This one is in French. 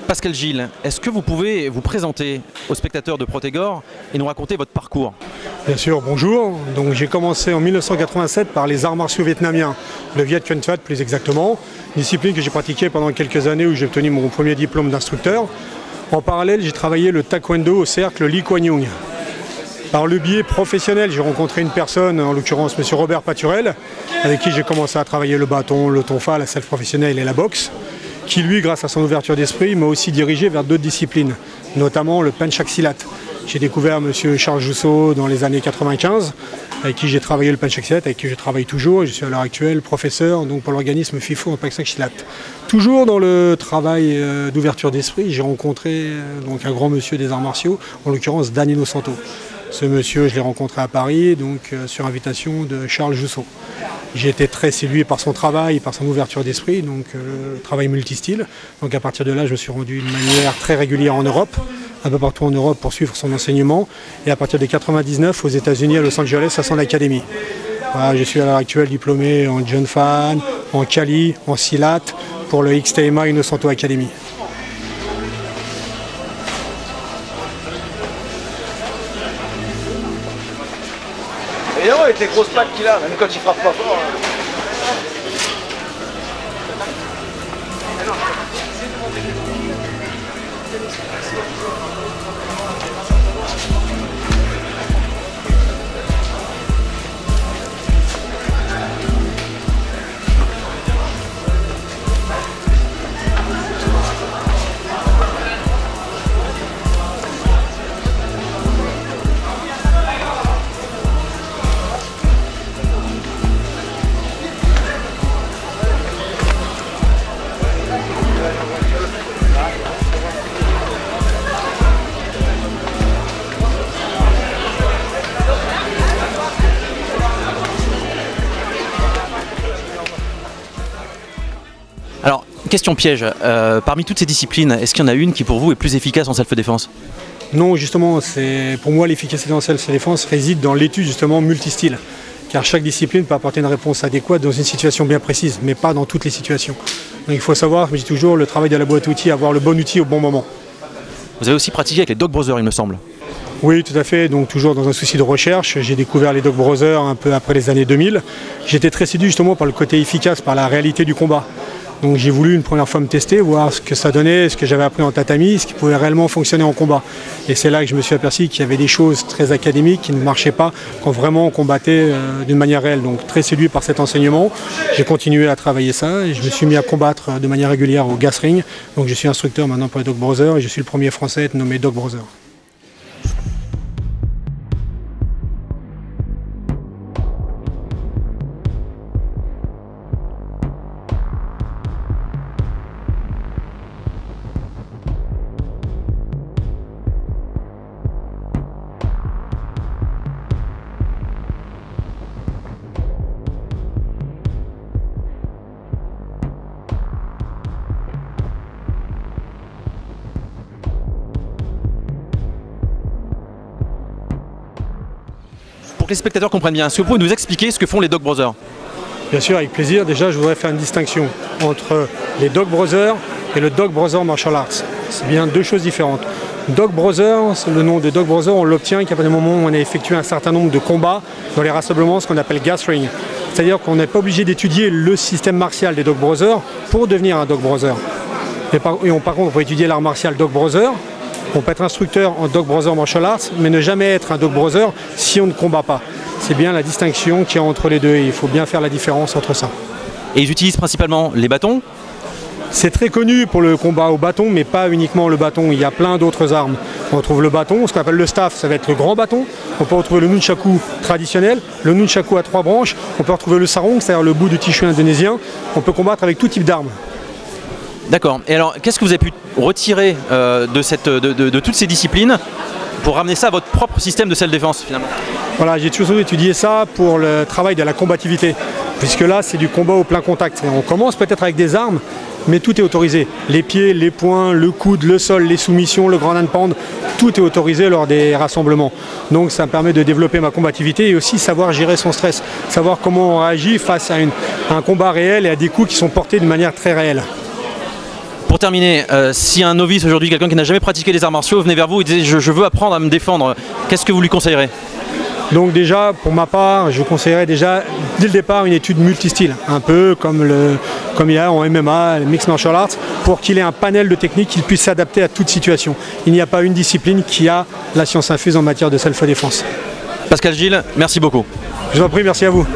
Pascal Gilles, est-ce que vous pouvez vous présenter aux spectateurs de Protégor et nous raconter votre parcours? Bien sûr, bonjour. Donc j'ai commencé en 1987 par les arts martiaux vietnamiens, le Viet Cong Phat plus exactement, discipline que j'ai pratiquée pendant quelques années où j'ai obtenu mon premier diplôme d'instructeur. En parallèle, j'ai travaillé le taekwondo au cercle Lee Kuan Yew. Par le biais professionnel, j'ai rencontré une personne, en l'occurrence M. Robert Paturel, avec qui j'ai commencé à travailler le bâton, le tonfa, la selle professionnelle et la boxe, qui lui, grâce à son ouverture d'esprit, m'a aussi dirigé vers d'autres disciplines, notamment le penchak silat. J'ai découvert M. Charles Jousseau dans les années 95, avec qui j'ai travaillé le penchak silat, avec qui je travaille toujours, et je suis à l'heure actuelle professeur donc pour l'organisme FIFO en penchak silat. Toujours dans le travail d'ouverture d'esprit, j'ai rencontré donc un grand monsieur des arts martiaux, en l'occurrence Danilo Santo. Ce monsieur, je l'ai rencontré à Paris, donc sur invitation de Charles Jousseau. J'ai été très séduit par son travail, par son ouverture d'esprit, donc travail multistyle. Donc à partir de là, je me suis rendu de manière très régulière en Europe, un peu partout en Europe pour suivre son enseignement. Et à partir de 1999, aux États-Unis, à Los Angeles, à son académie. Voilà, je suis à l'heure actuelle diplômé en John Fan, en Kali, en Silat, pour le XTMA Innocento Academy. Et non, avec les grosses pattes qu'il a, même quand il frappe pas fort. Alors, question piège, parmi toutes ces disciplines, est-ce qu'il y en a une qui pour vous est plus efficace en self-défense? Non, justement, pour moi l'efficacité en self-défense réside dans l'étude justement multistyle. Car chaque discipline peut apporter une réponse adéquate dans une situation bien précise, mais pas dans toutes les situations. Donc il faut savoir, je dis toujours, le travail de la boîte à outils, avoir le bon outil au bon moment. Vous avez aussi pratiqué avec les Dog Brothers, il me semble. Oui, tout à fait. Donc toujours dans un souci de recherche, j'ai découvert les Dog Brothers un peu après les années 2000. J'étais très séduit justement par le côté efficace, par la réalité du combat. Donc j'ai voulu une première fois me tester, voir ce que ça donnait, ce que j'avais appris en tatami, ce qui pouvait réellement fonctionner en combat. Et c'est là que je me suis aperçu qu'il y avait des choses très académiques qui ne marchaient pas quand vraiment on combattait d'une manière réelle. Donc très séduit par cet enseignement, j'ai continué à travailler ça et je me suis mis à combattre de manière régulière au gas ring. Donc je suis instructeur maintenant pour les Dog Brothers et je suis le premier français à être nommé Dog Brothers. Pour que les spectateurs comprennent bien, est-ce que vous pouvez nous expliquer ce que font les Dog Brothers? Bien sûr, avec plaisir. Déjà, je voudrais faire une distinction entre les Dog Brothers et le Dog Brothers Martial Arts. C'est bien deux choses différentes. Dog Brothers, le nom de Dog Brothers, on l'obtient qu'à partir du moment où on a effectué un certain nombre de combats dans les rassemblements, ce qu'on appelle gas ring. C'est-à-dire qu'on n'est pas obligé d'étudier le système martial des Dog Brothers pour devenir un Dog Brother. Par contre, on peut étudier l'art martial Dog Brother. On peut être instructeur en Dog Brother Martial Arts, mais ne jamais être un Dog Brother si on ne combat pas. C'est bien la distinction qu'il y a entre les deux et il faut bien faire la différence entre ça. Et ils utilisent principalement les bâtons? C'est très connu pour le combat au bâton, mais pas uniquement le bâton. Il y a plein d'autres armes. On retrouve le bâton, ce qu'on appelle le staff, ça va être le grand bâton. On peut retrouver le nunchaku traditionnel, le nunchaku à 3 branches. On peut retrouver le sarong, c'est-à-dire le bout de tissu indonésien. On peut combattre avec tout type d'armes. D'accord. Et alors, qu'est-ce que vous avez pu retirer de toutes ces disciplines pour ramener ça à votre propre système de self-défense finalement? Voilà, j'ai toujours étudié ça pour le travail de la combativité, puisque là, c'est du combat au plein contact. Et on commence peut-être avec des armes, mais tout est autorisé. Les pieds, les poings, le coude, le sol, les soumissions, le grand handpan, tout est autorisé lors des rassemblements. Donc ça me permet de développer ma combativité et aussi savoir gérer son stress, savoir comment on réagit face à un combat réel et à des coups qui sont portés de manière très réelle. Pour terminer, si un novice aujourd'hui, quelqu'un qui n'a jamais pratiqué les arts martiaux, venait vers vous et disait je veux apprendre à me défendre, qu'est-ce que vous lui conseillerez? Donc déjà, pour ma part, je conseillerais déjà, dès le départ, une étude multistyle, un peu comme il y a en MMA, le Mixed Martial Arts, pour qu'il ait un panel de techniques qu'il puisse s'adapter à toute situation. Il n'y a pas une discipline qui a la science infuse en matière de self-défense. Pascal Gilles, merci beaucoup. Je vous en prie, merci à vous.